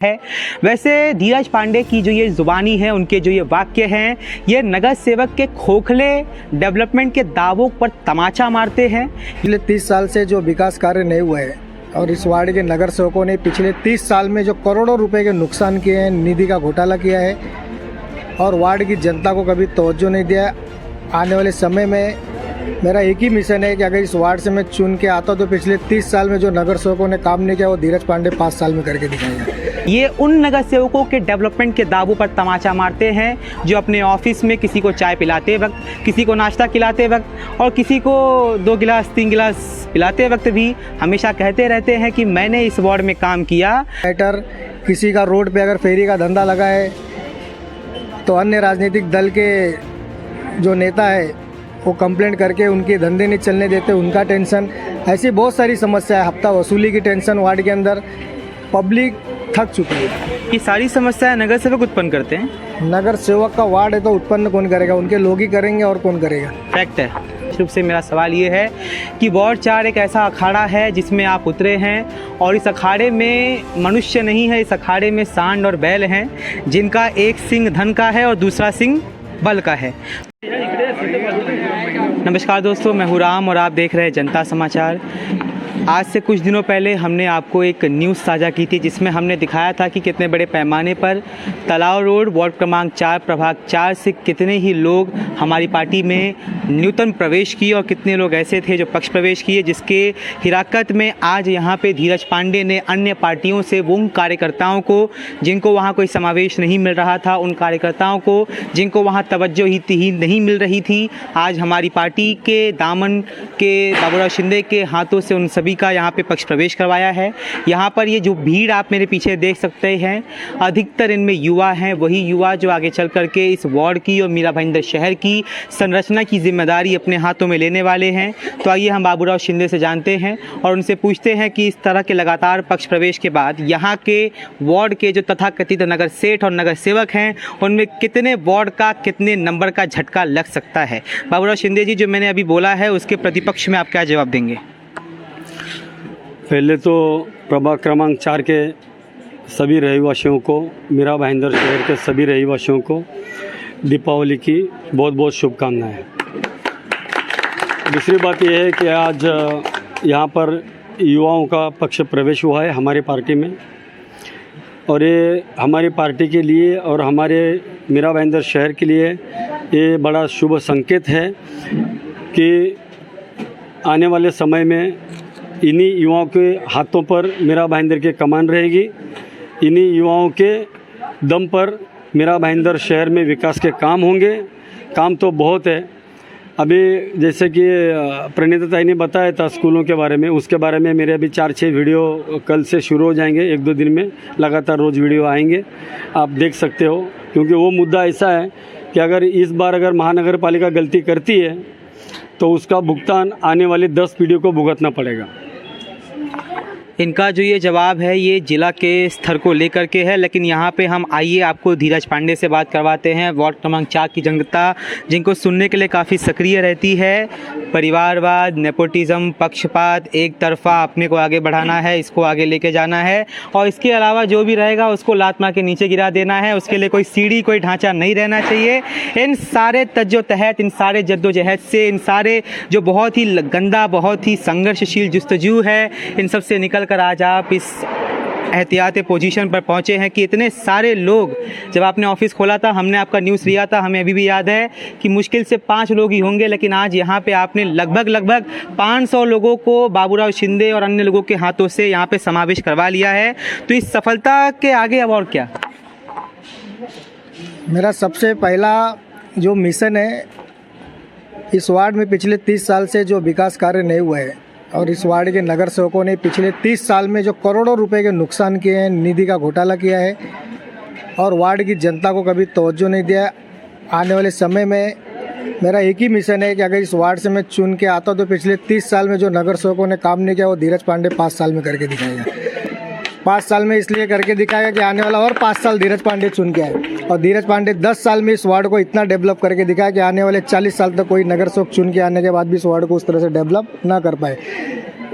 है। वैसे धीरज पांडे की जो ये जुबानी है, उनके जो ये वाक्य हैं, ये नगर सेवक के खोखले डेवलपमेंट के दावों पर तमाचा मारते हैं। पिछले 30 साल से जो विकास कार्य नहीं हुए हैं और इस वार्ड के नगर सेवकों ने पिछले 30 साल में जो करोड़ों रुपए के नुकसान किए हैं, निधि का घोटाला किया है और वार्ड की जनता को कभी तवज्जो नहीं दिया। आने वाले समय में मेरा एक ही मिशन है कि अगर इस वार्ड से मैं चुन के आता तो पिछले 30 साल में जो नगर सेवकों ने काम नहीं किया वो धीरज पांडे 5 साल में करके दिखाएगा। ये उन नगर सेवकों के डेवलपमेंट के दावों पर तमाचा मारते हैं जो अपने ऑफिस में किसी को चाय पिलाते वक्त, किसी को नाश्ता खिलाते वक्त और किसी को 2 गिलास 3 गिलास पिलाते वक्त भी हमेशा कहते रहते हैं कि मैंने इस वार्ड में काम किया। राइटर किसी का रोड पे अगर फेरी का धंधा लगा है तो अन्य राजनीतिक दल के जो नेता है वो कंप्लेंट करके उनके धंधे नहीं चलने देते, उनका टेंशन। ऐसी बहुत सारी समस्या है। हफ्ता वसूली की टेंशन वार्ड के अंदर, पब्लिक थक चुकी है। ये सारी समस्याएं नगर सेवक उत्पन्न करते हैं। नगर सेवक का वार्ड है तो उत्पन्न कौन करेगा? उनके लोग ही करेंगे और कौन करेगा? फैक्ट है। रूप से मेरा सवाल ये है कि वार्ड 4 एक ऐसा अखाड़ा है जिसमें आप उतरे हैं और इस अखाड़े में मनुष्य नहीं है, इस अखाड़े में सांड और बैल हैं जिनका एक सिंग धन का है और दूसरा सिंग बल का है। नमस्कार दोस्तों, मैं हूँ राम और आप देख रहे हैं जनता समाचार। आज से कुछ दिनों पहले हमने आपको एक न्यूज़ साझा की थी जिसमें हमने दिखाया था कि कितने बड़े पैमाने पर तालाब रोड वार्ड क्रमांक 4 प्रभाग 4 से कितने ही लोग हमारी पार्टी में न्यूनतम प्रवेश किए और कितने लोग ऐसे थे जो पक्ष प्रवेश किए, जिसके हिराकत में आज यहाँ पे धीरज पांडे ने अन्य पार्टियों से उन कार्यकर्ताओं को जिनको वहाँ कोई समावेश नहीं मिल रहा था, उन कार्यकर्ताओं को जिनको वहाँ तवज्जो ही नहीं मिल रही थी, आज हमारी पार्टी के दामन के बाबूराव शिंदे के हाथों से उन सभी का यहाँ पे पक्ष प्रवेश करवाया है। यहाँ पर ये जो भीड़ आप मेरे पीछे देख सकते हैं, अधिकतर इनमें युवा हैं, वही युवा जो आगे चल करके इस वार्ड की और मीरा भाईंदर शहर की संरचना की जिम्मेदारी अपने हाथों में लेने वाले हैं। तो आइए हम बाबूराव शिंदे से जानते हैं और उनसे पूछते हैं कि इस तरह के लगातार पक्ष प्रवेश के बाद यहाँ के वार्ड के जो तथाकथित नगर सेठ और नगर सेवक हैं उनमें कितने वार्ड का कितने नंबर का झटका लग सकता है। बाबूराव शिंदे जी, जो मैंने अभी बोला है उसके प्रतिपक्ष में आप क्या जवाब देंगे? पहले तो प्रभाग क्रमांक 4 के सभी रहवासियों को, मीरा भाईंदर शहर के सभी रहवासियों को दीपावली की बहुत बहुत शुभकामनाएं। दूसरी बात यह है कि आज यहाँ पर युवाओं का पक्ष प्रवेश हुआ है हमारी पार्टी में और ये हमारी पार्टी के लिए और हमारे मीरा भाईंदर शहर के लिए ये बड़ा शुभ संकेत है कि आने वाले समय में इन्हीं युवाओं के हाथों पर मीरा भाईंदर की कमान रहेगी। इन्हीं युवाओं के दम पर मीरा भाईंदर शहर में विकास के काम होंगे। काम तो बहुत है। अभी जैसे कि प्रणीता ताई ने बताया था स्कूलों के बारे में, उसके बारे में मेरे अभी 4-6 वीडियो कल से शुरू हो जाएंगे। 1-2 दिन में लगातार रोज़ वीडियो आएंगे, आप देख सकते हो। क्योंकि वो मुद्दा ऐसा है कि अगर इस बार अगर महानगर पालिका गलती करती है तो उसका भुगतान आने वाली 10 पीढ़ियों को भुगतना पड़ेगा। इनका जो ये जवाब है ये जिला के स्तर को लेकर के है, लेकिन यहाँ पे हम आइए आपको धीरज पांडे से बात करवाते हैं। वार्ड क्रमांक 4 की जनता जिनको सुनने के लिए काफ़ी सक्रिय रहती है, परिवारवाद, नेपोटिज्म, पक्षपात, एक तरफा अपने को आगे बढ़ाना है, इसको आगे लेके जाना है और इसके अलावा जो भी रहेगा उसको लात मार के नीचे गिरा देना है, उसके लिए कोई सीढ़ी कोई ढांचा नहीं रहना चाहिए। इन सारे तज्जोतहत, इन सारे जद्दोजहद से, इन सारे जो बहुत ही गंदा, बहुत ही संघर्षशील जुस्तजू है, इन सब से निकल कर आज आप इस एहतियाती पोजीशन पर पहुंचे हैं कि इतने सारे लोग, जब आपने ऑफिस खोला था हमने आपका न्यूज़ लिया था, हमें अभी भी याद है कि मुश्किल से 5 लोग ही होंगे, लेकिन आज यहाँ पे आपने लगभग 500 लोगों को बाबूराव शिंदे और अन्य लोगों के हाथों से यहाँ पे समावेश करवा लिया है। तो इस सफलता के आगे अब और क्या? मेरा सबसे पहला जो मिशन है, इस वार्ड में पिछले 30 साल से जो विकास कार्य नहीं हुए हैं और इस वार्ड के नगर सेवकों ने पिछले 30 साल में जो करोड़ों रुपए के नुकसान किए हैं, निधि का घोटाला किया है और वार्ड की जनता को कभी तवज्जो नहीं दिया। आने वाले समय में मेरा एक ही मिशन है कि अगर इस वार्ड से मैं चुन के आता तो पिछले 30 साल में जो नगर सेवकों ने काम नहीं किया वो धीरज पांडे 5 साल में करके दिखाएगा। 5 साल में इसलिए करके दिखाएगा कि आने वाला और 5 साल धीरज पांडे चुन के आए और धीरज पांडे 10 साल में इस वार्ड को इतना डेवलप करके दिखाया कि आने वाले 40 साल तक कोई नगर सेवक चुन के आने के बाद भी इस वार्ड को उस तरह से डेवलप ना कर पाए।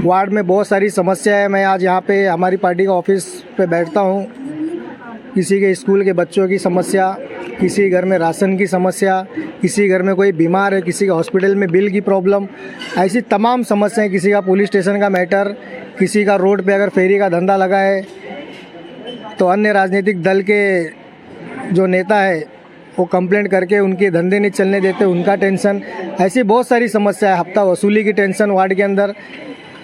वार्ड में बहुत सारी समस्या है। मैं आज यहाँ पे हमारी पार्टी का ऑफिस पे बैठता हूँ किसी के स्कूल के बच्चों की समस्या, किसी घर में राशन की समस्या, किसी घर में कोई बीमार है, किसी के हॉस्पिटल में बिल की प्रॉब्लम, ऐसी तमाम समस्याएं, किसी का पुलिस स्टेशन का मैटर, किसी का रोड पे अगर फेरी का धंधा लगा है तो अन्य राजनीतिक दल के जो नेता है वो कंप्लेंट करके उनके धंधे नहीं चलने देते, उनका टेंशन, ऐसी बहुत सारी समस्या है। हफ्ता वसूली की टेंशन वार्ड के अंदर,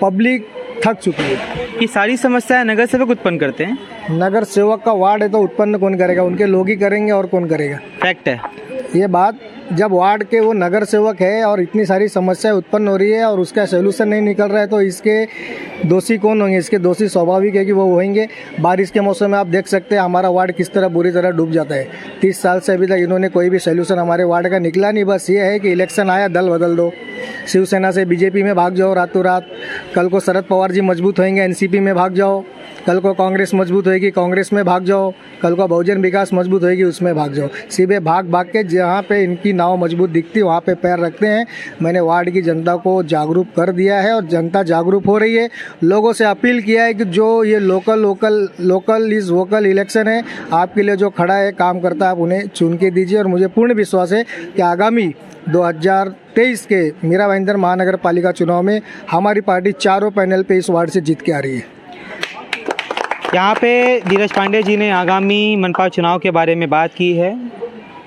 पब्लिक थक चुकी है। ये सारी समस्याएं नगर सेवक उत्पन्न करते हैं। नगर सेवक का वार्ड है तो उत्पन्न कौन करेगा, उनके लोग ही करेंगे और कौन करेगा। फैक्ट है ये बात, जब वार्ड के वो नगर सेवक है और इतनी सारी समस्याएं उत्पन्न हो रही है और उसका सोल्यूशन नहीं निकल रहा है तो इसके दोषी कौन होंगे। इसके दोषी स्वाभाविक है कि वो होंगे। बारिश के मौसम में आप देख सकते हैं हमारा वार्ड किस तरह बुरी तरह डूब जाता है। 30 साल से अभी तक इन्होंने कोई भी सोल्यूशन हमारे वार्ड का निकला नहीं। बस ये है कि इलेक्शन आया दल बदल दो, शिवसेना से बीजेपी में भाग जाओ रातों रात, कल को शरद पवार जी मजबूत होंगे एनसीपी में भाग जाओ, कल को कांग्रेस मजबूत होएगी कांग्रेस में भाग जाओ, कल को बहुजन विकास मजबूत होएगी उसमें भाग जाओ। सीधे भाग भाग के जहाँ पे इनकी नाव मजबूत दिखती है वहाँ पे पैर रखते हैं। मैंने वार्ड की जनता को जागरूक कर दिया है और जनता जागरूक हो रही है। लोगों से अपील किया है कि जो ये लोकल इज़ वोकल इलेक्शन है, आपके लिए जो खड़ा है काम करता है आप उन्हें चुन के दीजिए। और मुझे पूर्ण विश्वास है कि आगामी 2023 के मीरा भाईंदर महानगर पालिका चुनाव में हमारी पार्टी चारों पैनल पे इस वार्ड से जीत के आ रही है। यहाँ पे धीरज पांडे जी ने आगामी मनपा चुनाव के बारे में बात की है।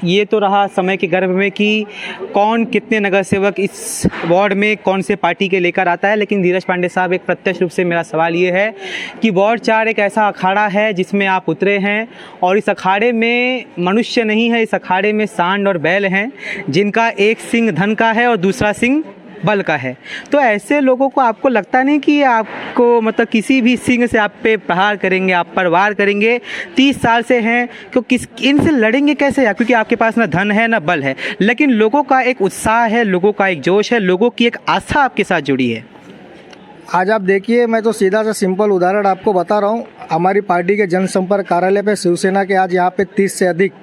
ये तो रहा समय के गर्भ में कि कौन कितने नगर सेवक इस वार्ड में कौन से पार्टी के लेकर आता है, लेकिन धीरज पांडे साहब एक प्रत्यक्ष रूप से मेरा सवाल ये है कि वार्ड 4 एक ऐसा अखाड़ा है जिसमें आप उतरे हैं और इस अखाड़े में मनुष्य नहीं है, इस अखाड़े में सांड और बैल हैं जिनका एक सिंग धन का है और दूसरा सिंग बल का है। तो ऐसे लोगों को आपको लगता नहीं कि आपको मतलब किसी भी सिंह से आप पे प्रहार करेंगे, आप पर वार करेंगे? 30 साल से हैं क्यों, इनसे लड़ेंगे कैसे आप? क्योंकि आपके पास ना धन है ना बल है, लेकिन लोगों का एक उत्साह है, लोगों का एक जोश है, लोगों की एक आस्था आपके साथ जुड़ी है। आज आप देखिए, मैं तो सीधा सा सिंपल उदाहरण आपको बता रहा हूँ। हमारी पार्टी के जनसंपर्क कार्यालय पे शिवसेना के आज यहाँ पे 30 से अधिक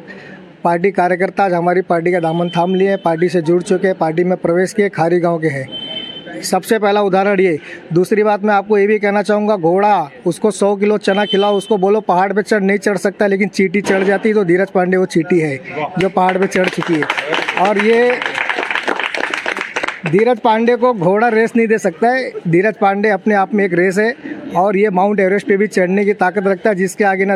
पार्टी कार्यकर्ता आज हमारी पार्टी का दामन थाम लिए, पार्टी से जुड़ चुके हैं, पार्टी में प्रवेश किए, खारी गांव के हैं। सबसे पहला उदाहरण ये। दूसरी बात मैं आपको ये भी कहना चाहूँगा, घोड़ा उसको 100 किलो चना खिलाओ, उसको बोलो पहाड़ पे नहीं चढ़ सकता, लेकिन चींटी चढ़ जाती, तो धीरज पांडे वो चींटी है जो पहाड़ पे चढ़ चुकी है। और ये धीरज पांडे को घोड़ा रेस नहीं दे सकता है। धीरज पांडे अपने आप में एक रेस है और ये माउंट एवरेस्ट पे भी चढ़ने की ताकत रखता है, जिसके आगे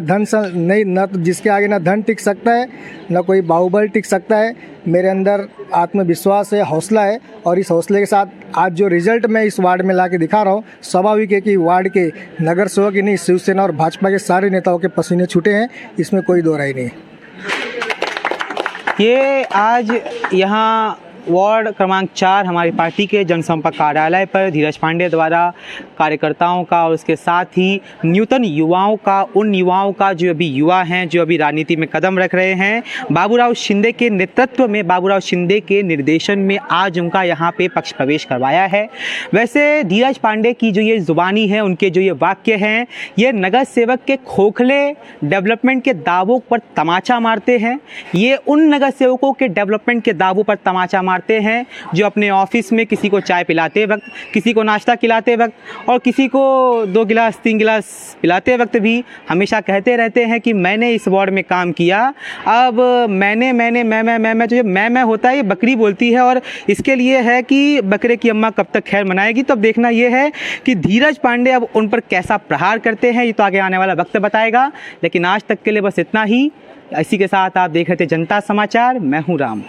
जिसके आगे ना धन टिक सकता है ना कोई बाहुबल टिक सकता है। मेरे अंदर आत्मविश्वास है, हौसला है, और इस हौसले के साथ आज जो रिजल्ट मैं इस वार्ड में ला के दिखा रहा हूँ, स्वाभाविक है कि वार्ड के नगर सेवक ही नहीं, शिवसेना और भाजपा के सारे नेताओं के पसीने छूटे हैं, इसमें कोई दो राय नहीं है। ये आज यहाँ वार्ड क्रमांक 4 हमारी पार्टी के जनसंपर्क कार्यालय पर धीरज पांडे द्वारा कार्यकर्ताओं का और उसके साथ ही न्यूतन युवाओं का, उन युवाओं का जो अभी युवा हैं, जो अभी राजनीति में कदम रख रहे हैं, बाबूराव शिंदे के नेतृत्व में, बाबूराव शिंदे के निर्देशन में आज उनका यहाँ पे पक्ष प्रवेश करवाया है। वैसे धीरज पांडे की जो ये जुबानी है, उनके जो ये वाक्य हैं, ये नगर सेवक के खोखले डेवलपमेंट के दावों पर तमाचा मारते हैं। ये उन नगर सेवकों के डेवलपमेंट के दावों पर तमाचा मारते हैं जो अपने ऑफिस में किसी को चाय पिलाते वक्त, किसी को नाश्ता खिलाते वक्त और किसी को 2 गिलास 3 गिलास पिलाते वक्त भी हमेशा कहते रहते हैं कि मैंने इस वार्ड में काम किया। अब मैं जो मैं होता है, ये बकरी बोलती है, और इसके लिए है कि बकरे की अम्मा कब तक खैर मनाएगी। तो अब देखना ये है कि धीरज पांडे अब उन पर कैसा प्रहार करते हैं, ये तो आगे आने वाला वक्त बताएगा। लेकिन आज तक के लिए बस इतना ही। इसी के साथ आप देख रहे थे जनता समाचार, मैं हूँ राम।